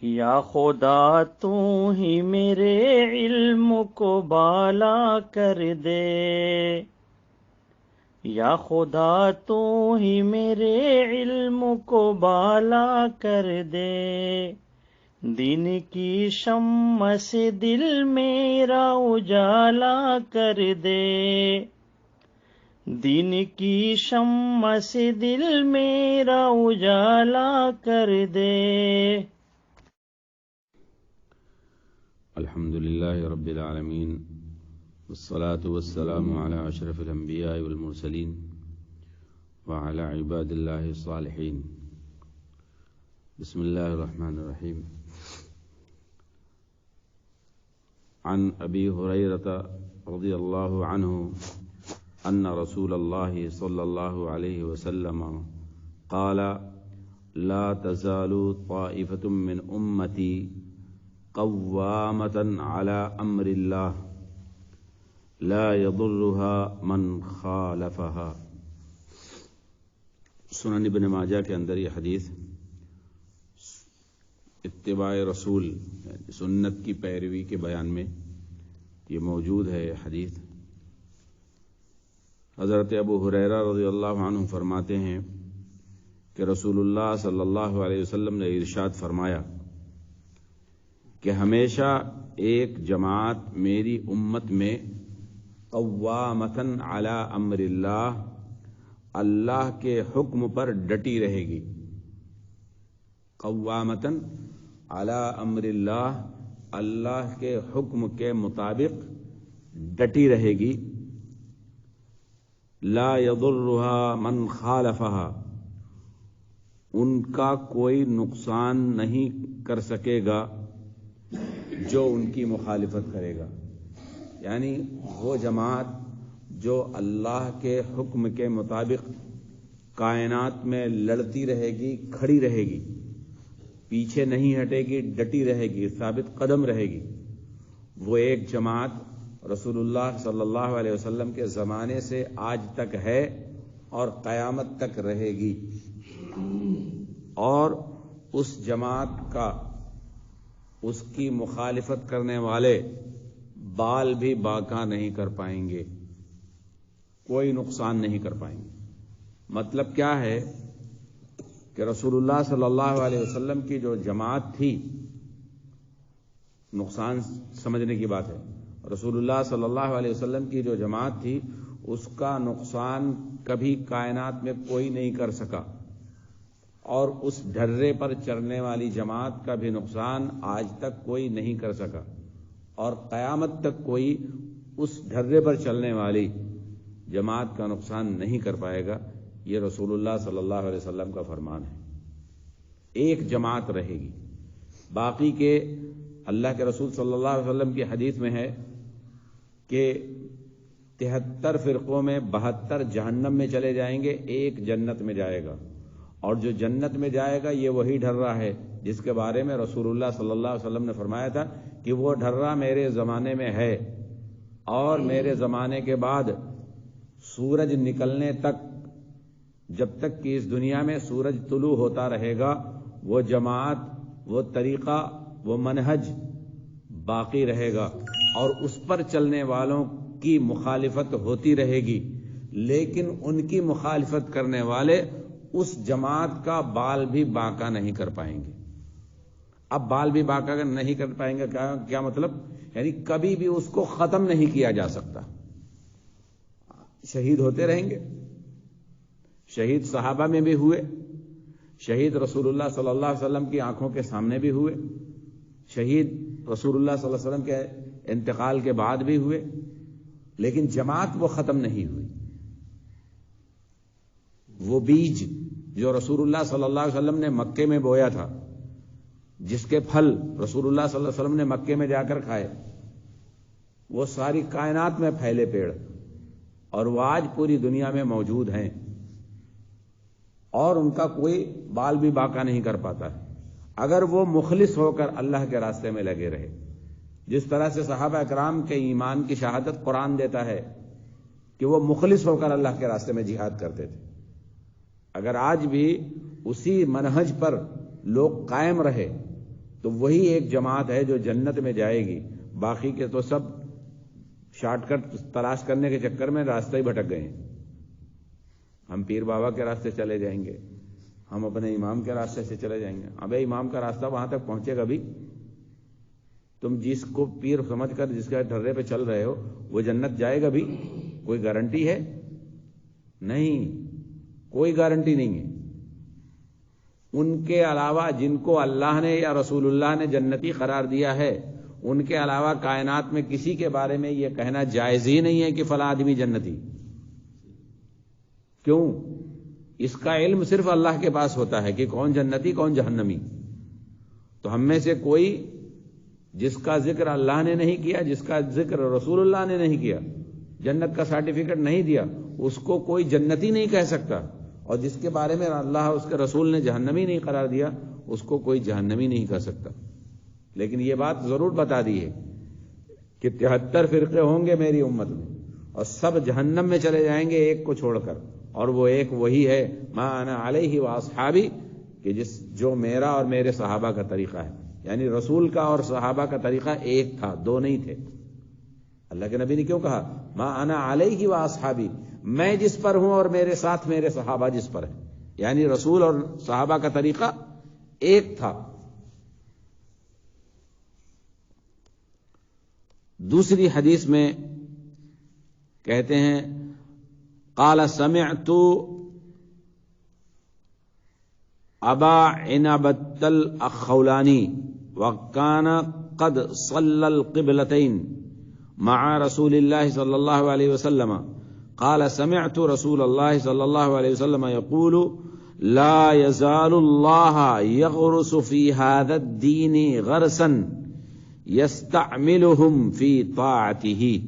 یا خدا تو ہی میرے علم کو بالا کر دے، یا خدا تو ہی میرے علم کو بالا کر دے، دین کی شمع سے دل میرا اجالا کر دے، دین کی شمع سے دل میرا اجالا کر دے۔ الحمد لله رب العالمين، والصلاة والسلام على أشرف الأنبياء والمرسلين وعلى عباد الله الصالحين۔ بسم الله الرحمن الرحيم۔ عن أبي هريرة رضي الله عنه أن رسول الله صلى الله عليه وسلم قال: لا تزال طائفة من أمتي قوامة على أمر الله لا يضرها من خالفها۔ سنن ابن ماجہ کے اندر یہ حدیث اتباع رسول یعنی سنت کی پیروی کے بیان میں یہ موجود ہے۔ حدیث حضرت ابو ہریرہ رضی اللہ عنہ فرماتے ہیں کہ رسول اللہ صلی اللہ علیہ وسلم نے ارشاد فرمایا کہ ہمیشہ ایک جماعت میری امت میں قوامتن علی امر اللہ، اللہ کے حکم پر ڈٹی رہے گی۔ قوامتن علی امر اللہ، اللہ کے حکم کے مطابق ڈٹی رہے گی۔ لا یضرها من خالفها، ان کا کوئی نقصان نہیں کر سکے گا جو ان کی مخالفت کرے گا۔ یعنی وہ جماعت جو اللہ کے حکم کے مطابق کائنات میں لڑتی رہے گی، کھڑی رہے گی، پیچھے نہیں ہٹے گی، ڈٹی رہے گی، ثابت قدم رہے گی، وہ ایک جماعت رسول اللہ صلی اللہ علیہ وسلم کے زمانے سے آج تک ہے اور قیامت تک رہے گی۔ اور اس جماعت کا، اس کی مخالفت کرنے والے بال بھی باقا نہیں کر پائیں گے، کوئی نقصان نہیں کر پائیں گے۔ مطلب کیا ہے کہ رسول اللہ صلی اللہ علیہ وسلم کی جو جماعت تھی، نقصان سمجھنے کی بات ہے، رسول اللہ صلی اللہ علیہ وسلم کی جو جماعت تھی اس کا نقصان کبھی کائنات میں کوئی نہیں کر سکا، اور اس ڈھرے پر چلنے والی جماعت کا بھی نقصان آج تک کوئی نہیں کر سکا، اور قیامت تک کوئی اس ڈھرے پر چلنے والی جماعت کا نقصان نہیں کر پائے گا۔ یہ رسول اللہ صلی اللہ علیہ وسلم کا فرمان ہے۔ ایک جماعت رہے گی، باقی کے اللہ کے رسول صلی اللہ علیہ وسلم کی حدیث میں ہے کہ 73 فرقوں میں 72 جہنم میں چلے جائیں گے، ایک جنت میں جائے گا، اور جو جنت میں جائے گا یہ وہی ڈھرا ہے جس کے بارے میں رسول اللہ صلی اللہ علیہ وسلم نے فرمایا تھا کہ وہ ڈھرا میرے زمانے میں ہے، اور میرے زمانے کے بعد سورج نکلنے تک، جب تک کہ اس دنیا میں سورج طلوع ہوتا رہے گا، وہ جماعت، وہ طریقہ، وہ منہج باقی رہے گا، اور اس پر چلنے والوں کی مخالفت ہوتی رہے گی، لیکن ان کی مخالفت کرنے والے اس جماعت کا بال بھی باقا نہیں کر پائیں گے۔ اب بال بھی باقا نہیں کر پائیں گے کیا مطلب؟ یعنی کبھی بھی اس کو ختم نہیں کیا جا سکتا۔ شہید ہوتے رہیں گے، شہید صحابہ میں بھی ہوئے، شہید رسول اللہ صلی اللہ علیہ وسلم کی آنکھوں کے سامنے بھی ہوئے، شہید رسول اللہ صلی اللہ علیہ وسلم کے انتقال کے بعد بھی ہوئے، لیکن جماعت وہ ختم نہیں ہوئی۔ وہ بیج جو رسول اللہ صلی اللہ علیہ وسلم نے مکے میں بویا تھا، جس کے پھل رسول اللہ صلی اللہ علیہ وسلم نے مکے میں جا کر کھائے، وہ ساری کائنات میں پھیلے پیڑ، اور وہ آج پوری دنیا میں موجود ہیں، اور ان کا کوئی بال بھی باقا نہیں کر پاتا ہے اگر وہ مخلص ہو کر اللہ کے راستے میں لگے رہے۔ جس طرح سے صحابہ اکرام کے ایمان کی شہادت قرآن دیتا ہے کہ وہ مخلص ہو کر اللہ کے راستے میں جہاد کرتے تھے، اگر آج بھی اسی منہج پر لوگ قائم رہے تو وہی ایک جماعت ہے جو جنت میں جائے گی. باقی کے تو سب شارٹ کٹ تلاش کرنے کے چکر میں راستہ ہی بھٹک گئے ہیں. ہم پیر بابا کے راستے چلے جائیں گے, ہم اپنے امام کے راستے سے چلے جائیں گے. ابے امام کا راستہ وہاں تک پہنچے گا بھی. تم جس کو پیر سمجھ کر جس کے ڈھرے پہ چل رہے ہو وہ جنت جائے گا بھی؟ کوئی گارنٹی ہے؟ نہیں, کوئی گارنٹی نہیں ہے. ان کے علاوہ جن کو اللہ نے یا رسول اللہ نے جنتی قرار دیا ہے, ان کے علاوہ کائنات میں کسی کے بارے میں یہ کہنا جائز ہی نہیں ہے کہ فلاں آدمی جنتی. کیوں؟ اس کا علم صرف اللہ کے پاس ہوتا ہے کہ کون جنتی کون جہنمی. تو ہم میں سے کوئی جس کا ذکر اللہ نے نہیں کیا, جس کا ذکر رسول اللہ نے نہیں کیا, جنت کا سرٹیفکیٹ نہیں دیا, اس کو کوئی جنتی نہیں کہہ سکتا. اور جس کے بارے میں اللہ اس کے رسول نے جہنمی نہیں قرار دیا, اس کو کوئی جہنمی نہیں کہہ سکتا. لیکن یہ بات ضرور بتا دی ہے کہ 73 فرقے ہوں گے میری امت میں, اور سب جہنم میں چلے جائیں گے ایک کو چھوڑ کر, اور وہ ایک وہی ہے ما انا علیہ واصحابی, کہ جو میرا اور میرے صحابہ کا طریقہ ہے. یعنی رسول کا اور صحابہ کا طریقہ ایک تھا, دو نہیں تھے. اللہ کے نبی نے کیوں کہا ما انا علیہ واصحابی, میں جس پر ہوں اور میرے ساتھ میرے صحابہ جس پر ہیں. یعنی رسول اور صحابہ کا طریقہ ایک تھا. دوسری حدیث میں کہتے ہیں قال سمعت ابا عنبة الخولانی وكان قد صلى القبلتين مع رسول الله صلى الله عليه وسلم قال سمعت رسول الله صلى الله عليه وسلم يقول لا يزال الله يغرس في هذا الدين غرسا يستعملهم في طاعته.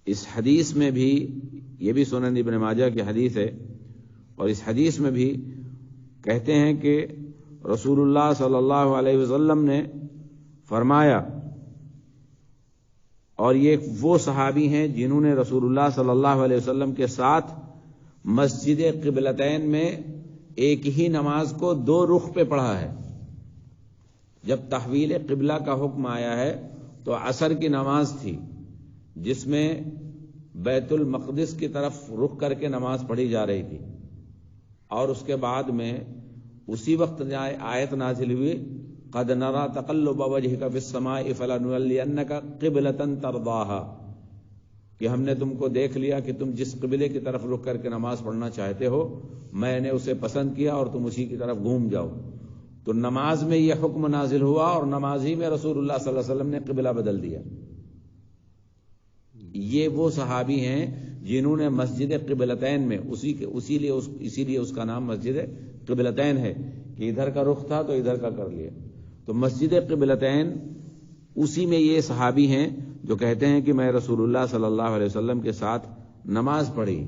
اس حدیث میں بھی, یہ بھی سنن ابن ماجہ کی حدیث ہے, اور اس حدیث میں بھی کہتے ہیں کہ رسول اللہ صلی اللہ علیہ وسلم نے فرمایا, اور یہ وہ صحابی ہیں جنہوں نے رسول اللہ صلی اللہ علیہ وسلم کے ساتھ مسجد قبلتین میں ایک ہی نماز کو دو رخ پہ پڑھا ہے. جب تحویل قبلہ کا حکم آیا ہے تو عصر کی نماز تھی جس میں بیت المقدس کی طرف رخ کر کے نماز پڑھی جا رہی تھی, اور اس کے بعد میں اسی وقت آیت نازل ہوئی قد نرى تقلب وجهك في السماء فلنولينك قبلة ترضاها, کہ ہم نے تم کو دیکھ لیا کہ تم جس قبلے کی طرف رخ کر کے نماز پڑھنا چاہتے ہو, میں نے اسے پسند کیا اور تم اسی کی طرف گھوم جاؤ. تو نماز میں یہ حکم نازل ہوا, اور نماز ہی میں رسول اللہ صلی اللہ علیہ وسلم نے قبلہ بدل دیا. یہ وہ صحابی ہیں جنہوں نے مسجد قبلتین میں اسی لیے اس کا نام مسجد قبلتین ہے کہ ادھر کا رخ تھا تو ادھر کا کر لیا. تو مسجد قبلتین اسی میں یہ صحابی ہیں جو کہتے ہیں کہ میں رسول اللہ صلی اللہ علیہ وسلم کے ساتھ نماز پڑھی.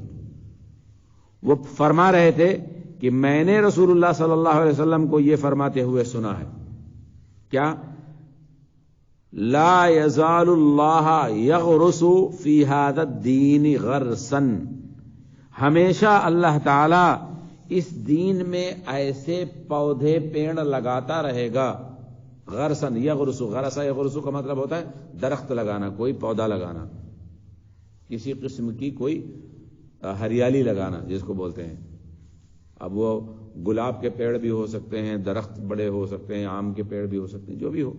وہ فرما رہے تھے کہ میں نے رسول اللہ صلی اللہ علیہ وسلم کو یہ فرماتے ہوئے سنا ہے, کیا لا يزال اللہ یغرس فی هذا الدین غرسا, ہمیشہ اللہ تعالی اس دین میں ایسے پودے پیڑ لگاتا رہے گا. غرسن یغرس, غرسا یغرس کا مطلب ہوتا ہے درخت لگانا, کوئی پودا لگانا, کسی قسم کی کوئی ہریالی لگانا جس کو بولتے ہیں. اب وہ گلاب کے پیڑ بھی ہو سکتے ہیں, درخت بڑے ہو سکتے ہیں, آم کے پیڑ بھی ہو سکتے ہیں, جو بھی ہو.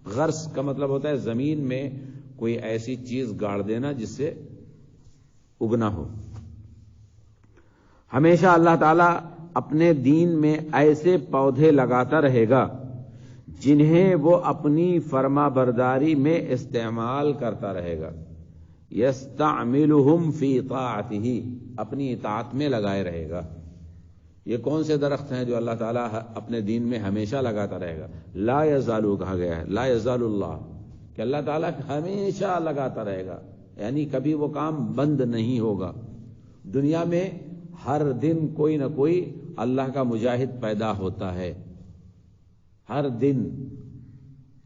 غرس کا مطلب ہوتا ہے زمین میں کوئی ایسی چیز گاڑ دینا جس سے اگنا ہو. ہمیشہ اللہ تعالیٰ اپنے دین میں ایسے پودے لگاتا رہے گا جنہیں وہ اپنی فرما برداری میں استعمال کرتا رہے گا. یستعملہم فی طاعتہ, اپنی اطاعت میں لگائے رہے گا. یہ کون سے درخت ہیں جو اللہ تعالیٰ اپنے دین میں ہمیشہ لگاتا رہے گا؟ لا یزالو کہا گیا ہے, لا یزال اللہ, کہ اللہ تعالیٰ ہمیشہ لگاتا رہے گا, یعنی کبھی وہ کام بند نہیں ہوگا. دنیا میں ہر دن کوئی نہ کوئی اللہ کا مجاہد پیدا ہوتا ہے. ہر دن,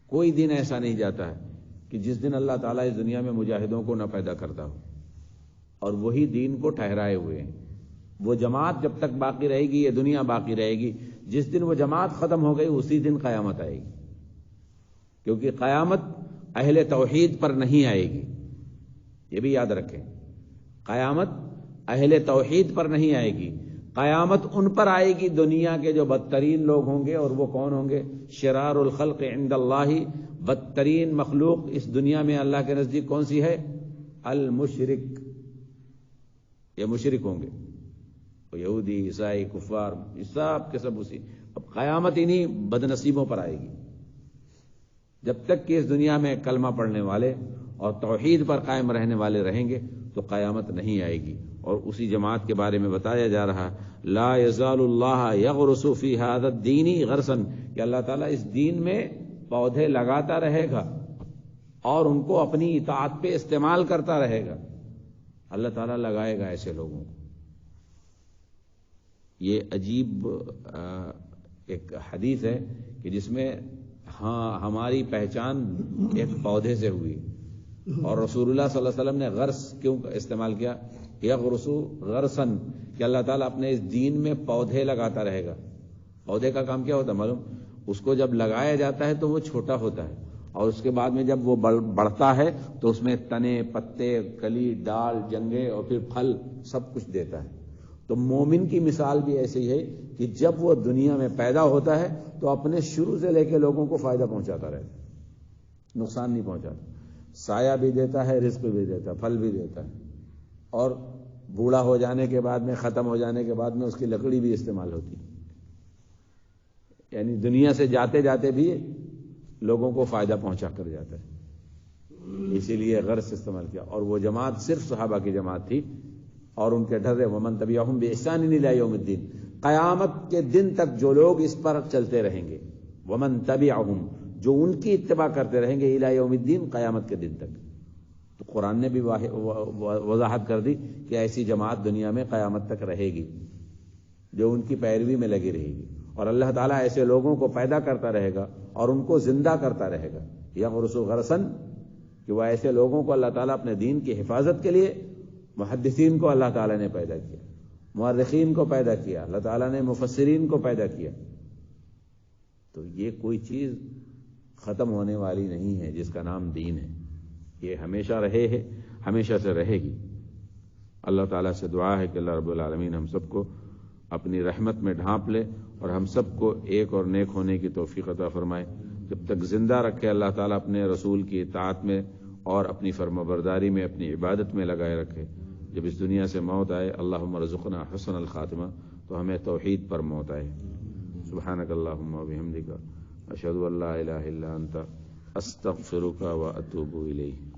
کوئی دن ایسا نہیں جاتا ہے کہ جس دن اللہ تعالیٰ اس دنیا میں مجاہدوں کو نہ پیدا کرتا ہو, اور وہی دین کو ٹھہرائے ہوئے ہیں. وہ جماعت جب تک باقی رہے گی, یہ دنیا باقی رہے گی, جس دن وہ جماعت ختم ہو گئی اسی دن قیامت آئے گی، کیونکہ قیامت اہل توحید پر نہیں آئے گی، یہ بھی یاد رکھیں، قیامت اہل توحید پر نہیں آئے گی، قیامت ان پر آئے گی دنیا کے جو بدترین لوگ ہوں گے، اور وہ کون ہوں گے؟ شرار الخلق عند اللہ، بدترین مخلوق اس دنیا میں اللہ کے نزدیک کون سی ہے؟ المشرک، یہ مشرک ہوں گے، یہودی، عیسائی، کفار، یہ سب کے سب اسی۔ اب قیامت انہی بدنصیبوں پر آئے گی۔ جب تک کہ اس دنیا میں کلمہ پڑھنے والے اور توحید پر قائم رہنے والے رہیں گے تو قیامت نہیں آئے گی۔ اور اسی جماعت کے بارے میں بتایا جا رہا، لا یزال اللہ یغرس فی ھذا الدین غرسا، کہ اللہ تعالیٰ اس دین میں پودے لگاتا رہے گا اور ان کو اپنی اطاعت پہ استعمال کرتا رہے گا۔ اللہ تعالیٰ لگائے گا ایسے لوگوں کو۔ یہ عجیب ایک حدیث ہے کہ جس میں ہماری پہچان ایک پودے سے ہوئی، اور رسول اللہ صلی اللہ علیہ وسلم نے غرس کیوں استعمال کیا؟ یغرسو غرسن، کہ اللہ تعالیٰ اپنے اس دین میں پودے لگاتا رہے گا۔ پودے کا کام کیا ہوتا ہے معلوم؟ اس کو جب لگایا جاتا ہے تو وہ چھوٹا ہوتا ہے، اور اس کے بعد میں جب وہ بڑھتا ہے تو اس میں تنے، پتے، کلی، ڈال، جنگے اور پھر پھل سب کچھ دیتا ہے۔ تو مومن کی مثال بھی ایسی ہے کہ جب وہ دنیا میں پیدا ہوتا ہے تو اپنے شروع سے لے کے لوگوں کو فائدہ پہنچاتا رہتا ہے، نقصان نہیں پہنچاتا، سایہ بھی دیتا ہے، رزق بھی دیتا ہے، پھل بھی دیتا ہے، اور بوڑھا ہو جانے کے بعد میں، ختم ہو جانے کے بعد میں اس کی لکڑی بھی استعمال ہوتی ہے، یعنی دنیا سے جاتے جاتے بھی لوگوں کو فائدہ پہنچا کر جاتا ہے۔ اسی لیے غرض استعمال کیا، اور وہ جماعت صرف صحابہ کی جماعت تھی، اور ان کے ڈرے ومن تبعہم بإحسان الی یوم الدین، قیامت کے دن تک جو لوگ اس پر چلتے رہیں گے، ومن تبعہم، جو ان کی اتباع کرتے رہیں گے، الی یوم الدین، قیامت کے دن تک۔ تو قرآن نے بھی وضاحت کر دی کہ ایسی جماعت دنیا میں قیامت تک رہے گی جو ان کی پیروی میں لگی رہے گی، اور اللہ تعالیٰ ایسے لوگوں کو پیدا کرتا رہے گا اور ان کو زندہ کرتا رہے گا۔ یغرس غرسن، کہ وہ ایسے لوگوں کو اللہ تعالیٰ اپنے دین کی حفاظت کے لیے، محدثین کو اللہ تعالیٰ نے پیدا کیا، مؤرخین کو پیدا کیا، اللہ تعالیٰ نے مفسرین کو پیدا کیا۔ تو یہ کوئی چیز ختم ہونے والی نہیں ہے جس کا نام دین ہے، یہ ہمیشہ رہے ہے، ہمیشہ سے رہے گی۔ اللہ تعالیٰ سے دعا ہے کہ اللہ رب العالمین ہم سب کو اپنی رحمت میں ڈھانپ لے اور ہم سب کو ایک اور نیک ہونے کی توفیق عطا فرمائے۔ جب تک زندہ رکھے اللہ تعالیٰ اپنے رسول کی اطاعت میں اور اپنی فرمانبرداری میں، اپنی عبادت میں لگائے رکھے۔ جب اس دنیا سے موت آئے، اللہم رزقنا حسن الخاتمہ، تو ہمیں توحید پر موت آئے۔ سبحانک اللہم و بحمدک، اشہد ان لا الہ الا انت، استغفرک و اتوب الیک۔